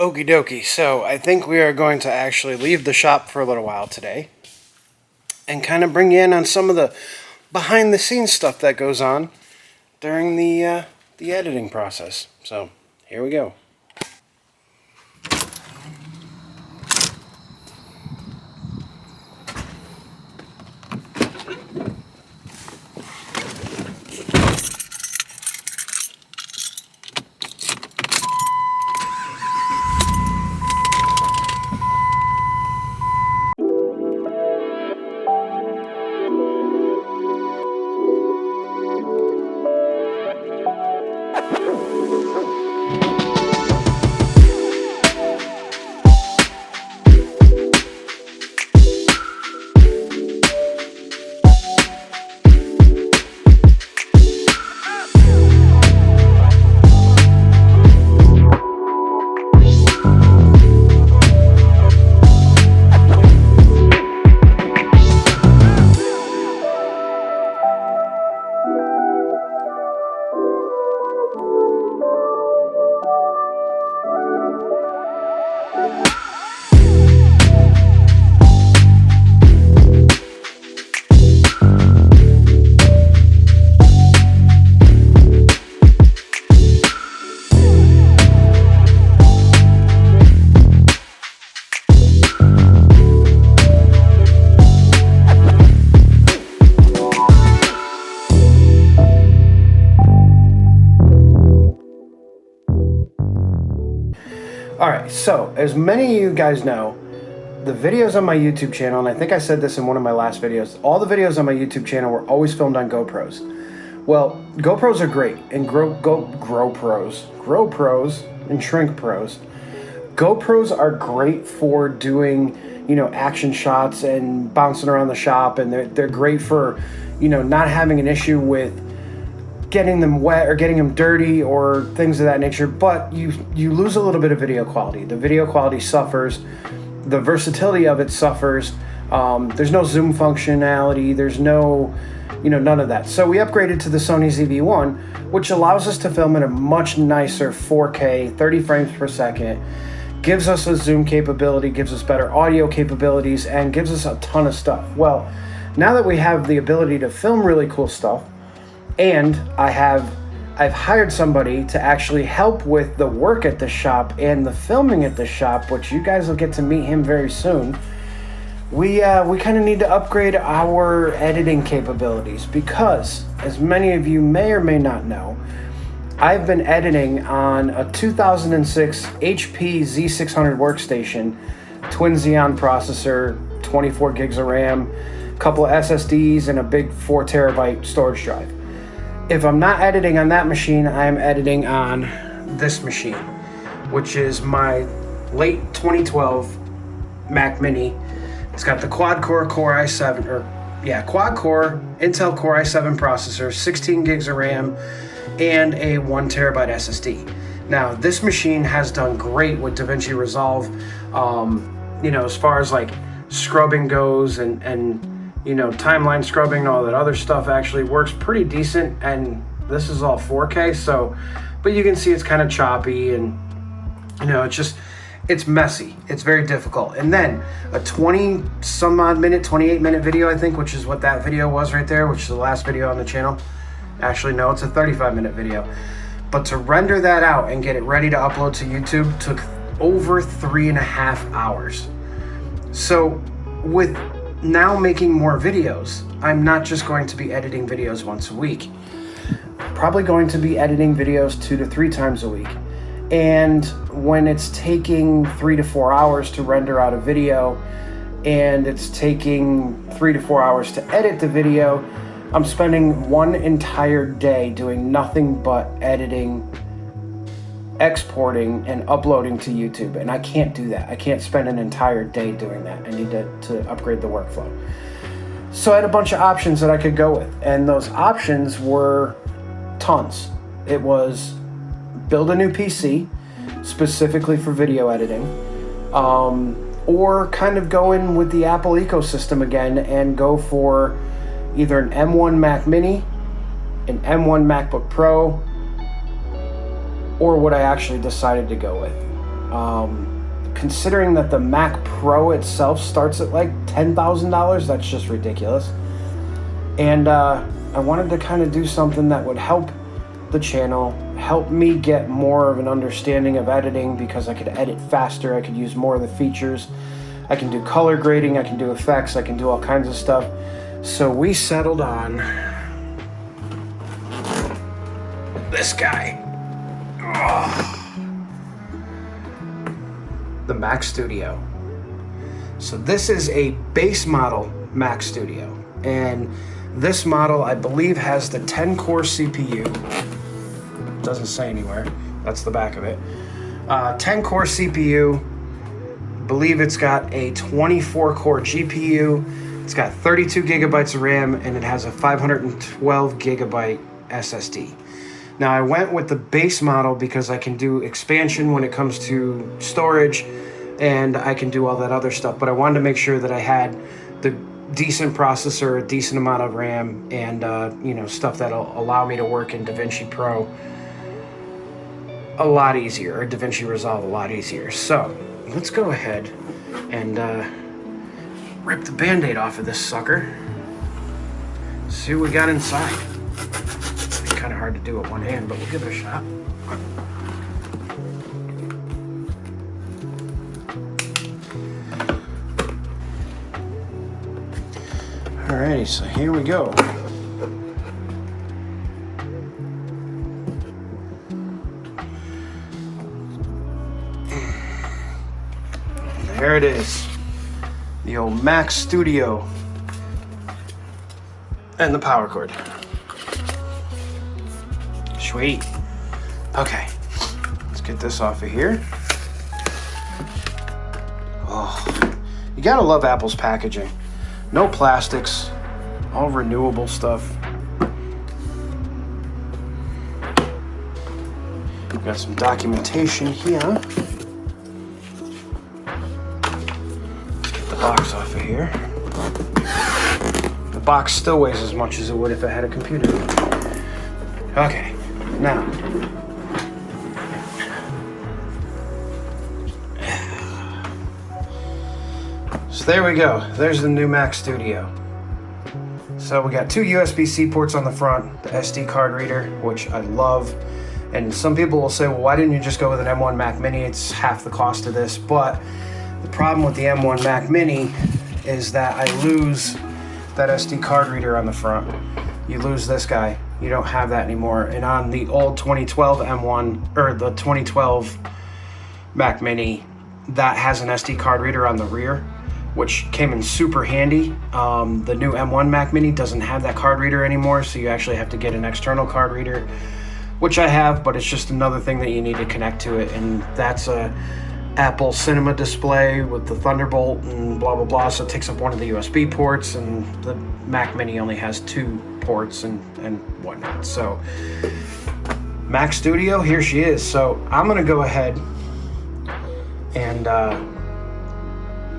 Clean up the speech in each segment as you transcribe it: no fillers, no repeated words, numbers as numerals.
Okie dokie, so I think we are going to actually leave the shop for a little while today and kind of bring you in on some of the behind the scenes stuff that goes on during the editing process. So here we go. Alright, so as many of you guys know, the videos on my YouTube channel, and I think I said this in one of my last videos, all the videos on my YouTube channel were always filmed on GoPros. Well, GoPros are great, and grow pros and shrink pros. GoPros are great for doing, action shots and bouncing around the shop, and they're great for, not having an issue with getting them wet or getting them dirty or things of that nature, but you lose a little bit of video quality. The video quality suffers. The versatility of it suffers. There's no zoom functionality. There's no, none of that. So we upgraded to the Sony ZV-1, which allows us to film in a much nicer 4K, 30 frames per second, gives us a zoom capability, gives us better audio capabilities, and gives us a ton of stuff. Well, now that we have the ability to film really cool stuff, and I've hired somebody to actually help with the work at the shop and the filming at the shop, which you guys will get to meet him very soon. We kind of need to upgrade our editing capabilities because, as many of you may or may not know, I've been editing on a 2006 HP Z600 workstation, twin Xeon processor, 24 gigs of RAM, a couple of SSDs, and a big 4 terabyte storage drive. If I'm not editing on that machine, I am editing on this machine, which is my late 2012 Mac Mini. It's got the quad-core quad-core Intel Core i7 processor, 16 gigs of RAM, and a 1 terabyte SSD. Now, this machine has done great with DaVinci Resolve, as far as like scrubbing goes and timeline scrubbing and all that other stuff actually works pretty decent, and this is all 4K, so, but you can see it's kind of choppy, and, it's messy. It's very difficult. And then a 28 minute video, I think, which is what that video was right there, which is the last video on the channel. Actually, no, it's a 35-minute video. But to render that out and get it ready to upload to YouTube took over 3.5 hours. So with now making more videos, I'm not just going to be editing videos once a week. Probably going to be editing videos 2 to 3 times a week. And when it's taking 3 to 4 hours to render out a video, and it's taking 3 to 4 hours to edit the video, I'm spending one entire day doing nothing but editing, exporting, and uploading to YouTube, and I can't do that. I can't spend an entire day doing that. I need to upgrade the workflow. So I had a bunch of options that I could go with, and those options were tons. It was build a new PC specifically for video editing, or kind of go in with the Apple ecosystem again and go for either an M1 Mac Mini, an M1 MacBook Pro, or what I actually decided to go with. Considering that the Mac Pro itself starts at like $10,000, that's just ridiculous. And I wanted to kind of do something that would help the channel, help me get more of an understanding of editing, because I could edit faster, I could use more of the features, I can do color grading, I can do effects, I can do all kinds of stuff. So we settled on this guy. The Mac Studio. So this is a base model Mac Studio, and this model I believe has the 10-core CPU. Doesn't say anywhere. That's the back of it. 10-core CPU. Believe it's got a 24-core GPU. It's got 32 gigabytes of RAM, and it has a 512 gigabyte SSD. Now I went with the base model because I can do expansion when it comes to storage, and I can do all that other stuff, but I wanted to make sure that I had the decent processor, a decent amount of RAM, and stuff that'll allow me to work in DaVinci Pro a lot easier, or DaVinci Resolve a lot easier. So let's go ahead and rip the Band-Aid off of this sucker. See what we got inside. It's kind of hard to do with one hand, but we'll give it a shot. Alrighty, so here we go. There it is. The old Mac Studio. And the power cord. Sweet. Okay. Let's get this off of here. Oh, you gotta love Apple's packaging. No plastics, all renewable stuff. We've got some documentation here. Let's get the box off of here. The box still weighs as much as it would if it had a computer. Okay, now. So there we go. There's the new Mac Studio. So we got two USB-C ports on the front, the SD card reader, which I love. And some people will say, well, why didn't you just go with an M1 Mac Mini? It's half the cost of this. But the problem with the M1 Mac Mini is that I lose that SD card reader on the front. You lose this guy. You don't have that anymore. And on the old 2012 M1, or the 2012 Mac Mini, that has an SD card reader on the rear, which came in super handy. The new M1 Mac Mini doesn't have that card reader anymore, so you actually have to get an external card reader, which I have, but it's just another thing that you need to connect to it, and that's a Apple Cinema display with the Thunderbolt and blah blah blah, so it takes up one of the USB ports, and the Mac Mini only has 2 ports and whatnot. So Mac Studio, here she is. So I'm gonna go ahead and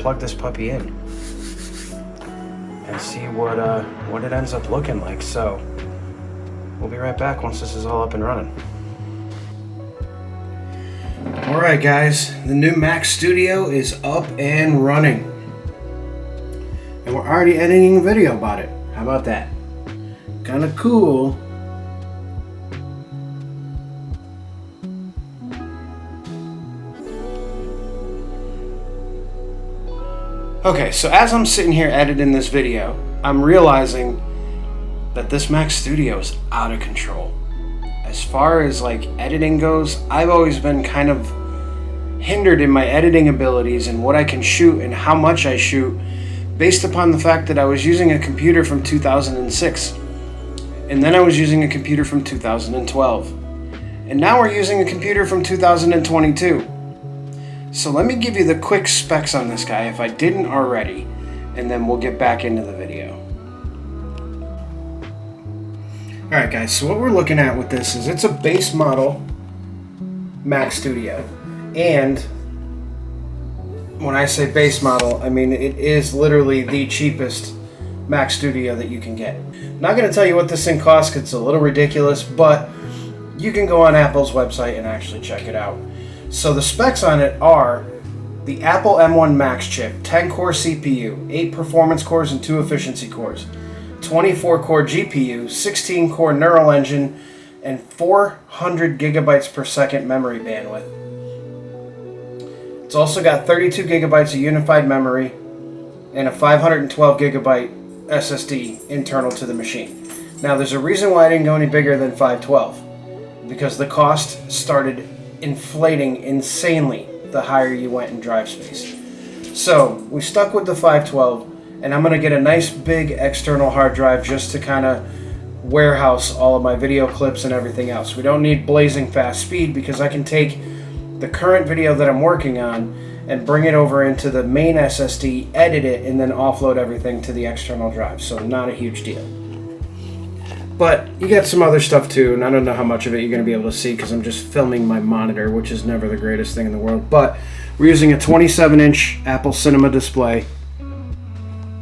plug this puppy in and see what it ends up looking like. So we'll be right back once this is all up and running. Alright guys, the new Mac Studio is up and running. And we're already editing a video about it. How about that? Kinda cool. Okay, so as I'm sitting here editing this video, I'm realizing that this Mac Studio is out of control. As far as like editing goes, I've always been kind of hindered in my editing abilities and what I can shoot and how much I shoot based upon the fact that I was using a computer from 2006. And then I was using a computer from 2012. And now we're using a computer from 2022. So let me give you the quick specs on this guy if I didn't already, and then we'll get back into the video. Alright guys, so what we're looking at with this is it's a base model Mac Studio. And when I say base model, I mean it is literally the cheapest Mac Studio that you can get. I'm not going to tell you what this thing costs because it's a little ridiculous, but you can go on Apple's website and actually check it out. So the specs on it are the Apple M1 Max chip, 10-core CPU, 8 performance cores and 2 efficiency cores, 24-core GPU, 16-core neural engine, and 400 gigabytes per second memory bandwidth. It's also got 32 gigabytes of unified memory and a 512 gigabyte SSD internal to the machine. Now there's a reason why I didn't go any bigger than 512, because the cost started inflating insanely the higher you went in drive space. So we stuck with the 512, and I'm going to get a nice big external hard drive just to kind of warehouse all of my video clips and everything else. We don't need blazing fast speed because I can take the current video that I'm working on and bring it over into the main SSD, edit it, and then offload everything to the external drive. So not a huge deal. But you got some other stuff too, and I don't know how much of it you're going to be able to see because I'm just filming my monitor, which is never the greatest thing in the world. But we're using a 27-inch Apple Cinema display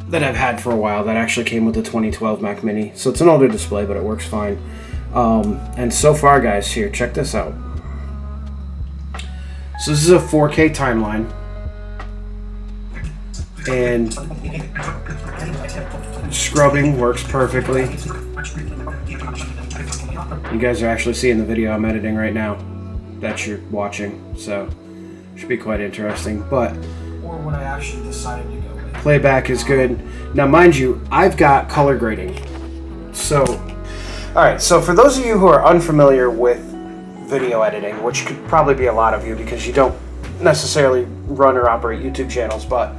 that I've had for a while. That actually came with the 2012 Mac Mini. So it's an older display, but it works fine. And so far, guys, here, check this out. So this is a 4K timeline. And scrubbing works perfectly. You guys are actually seeing the video I'm editing right now that you're watching, so should be quite interesting. But or what I actually decided to go with. Playback is good. Now, mind you, I've got color grading. So, all right. So for those of you who are unfamiliar with video editing, which could probably be a lot of you because you don't necessarily run or operate YouTube channels, but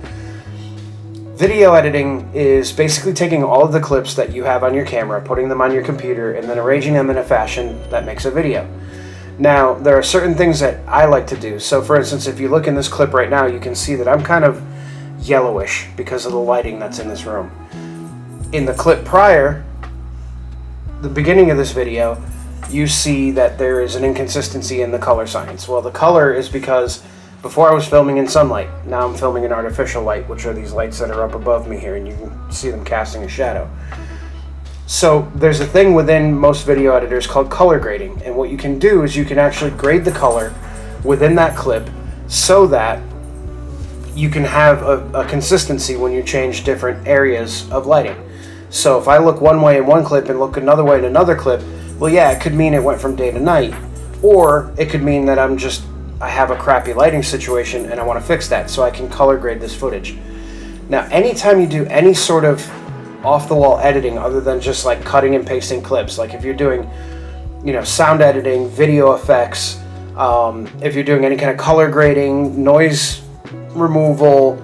video editing is basically taking all of the clips that you have on your camera, putting them on your computer, and then arranging them in a fashion that makes a video. Now, there are certain things that I like to do. So, for instance, if you look in this clip right now, you can see that I'm kind of yellowish because of the lighting that's in this room. In the clip prior, the beginning of this video, you see that there is an inconsistency in the color science. Well, the color is because before I was filming in sunlight. Now I'm filming in artificial light, which are these lights that are up above me here, and you can see them casting a shadow. So there's a thing within most video editors called color grading, and what you can do is you can actually grade the color within that clip so that you can have a consistency when you change different areas of lighting. So if I look one way in one clip and look another way in another clip, well, yeah, it could mean it went from day to night, or it could mean that I have a crappy lighting situation and I want to fix that, so I can color grade this footage. Now, anytime you do any sort of off-the-wall editing other than just like cutting and pasting clips, like if you're doing, sound editing, video effects, if you're doing any kind of color grading, noise removal,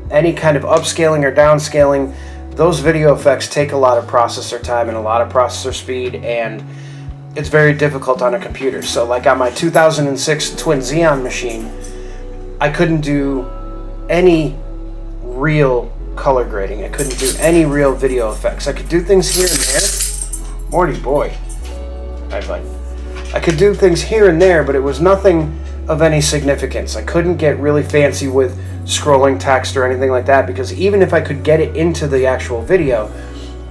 any kind of upscaling or downscaling, those video effects take a lot of processor time and a lot of processor speed, and it's very difficult on a computer. So like on my 2006 Twin Xeon machine, I couldn't do any real color grading. I couldn't do any real video effects. I could do things here and there. Morty boy. Hi, bud. I could do things here and there, but it was nothing of any significance. I couldn't get really fancy with scrolling text or anything like that, because even if I could get it into the actual video,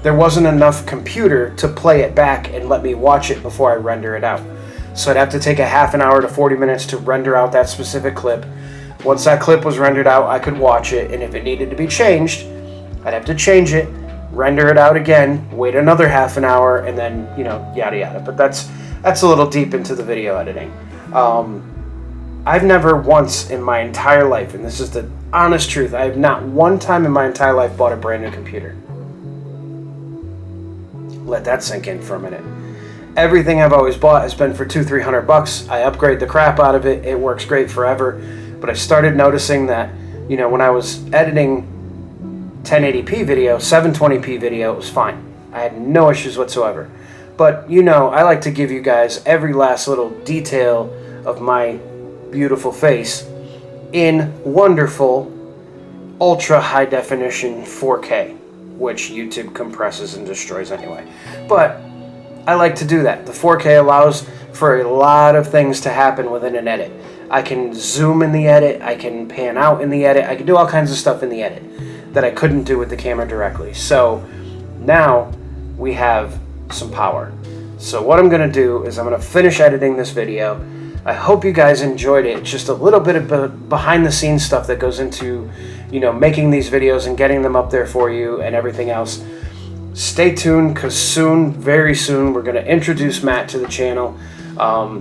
there wasn't enough computer to play it back and let me watch it before I render it out. So I'd have to take a half an hour to 40 minutes to render out that specific clip. Once that clip was rendered out, I could watch it, and if it needed to be changed, I'd have to change it, render it out again, wait another half an hour, and then, yada yada. But that's a little deep into the video editing. I've never once in my entire life, and this is the honest truth, I have not one time in my entire life bought a brand new computer. Let that sink in for a minute. Everything I've always bought has been for $200-300. I upgrade the crap out of it. It works great forever. But I started noticing that, when I was editing 1080p video, 720p video, it was fine. I had no issues whatsoever. But, I like to give you guys every last little detail of my beautiful face in wonderful, ultra high definition 4K. Which YouTube compresses and destroys anyway. But I like to do that. The 4K allows for a lot of things to happen within an edit. I can zoom in the edit, I can pan out in the edit, I can do all kinds of stuff in the edit that I couldn't do with the camera directly. So now we have some power. So what I'm going to do is I'm going to finish editing this video. I hope you guys enjoyed it. It's just a little bit of behind the scenes stuff that goes into, making these videos and getting them up there for you and everything else. Stay tuned, because soon, very soon, we're going to introduce Matt to the channel.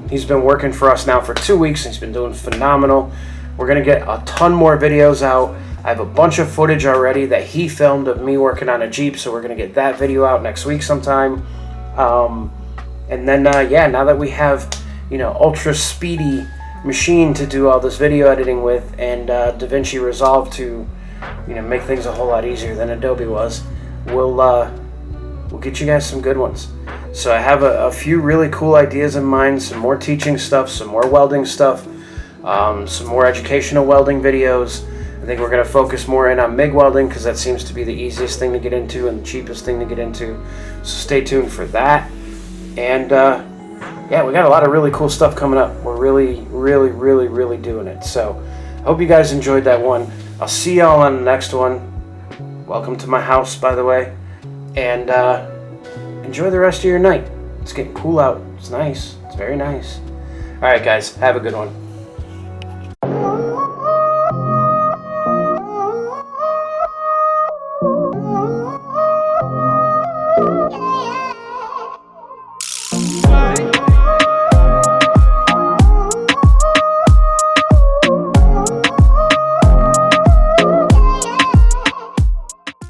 He's been working for us now for 2 weeks, and he's been doing phenomenal. We're going to get a ton more videos out. I have a bunch of footage already that he filmed of me working on a Jeep, so we're going to get that video out next week sometime. And then, now that we have, ultra speedy machine to do all this video editing with, and DaVinci Resolve to, make things a whole lot easier than Adobe was, we'll get you guys some good ones. So I have a few really cool ideas in mind, some more teaching stuff, some more welding stuff, some more educational welding videos. I think we're going to focus more in on MIG welding, because that seems to be the easiest thing to get into and the cheapest thing to get into. So stay tuned for that. And we got a lot of really cool stuff coming up. We're really doing it. So I hope you guys enjoyed that one. I'll see y'all on the next one. Welcome to my house, by the way. And enjoy the rest of your night. It's getting cool out. It's nice. It's very nice. All right, guys. Have a good one.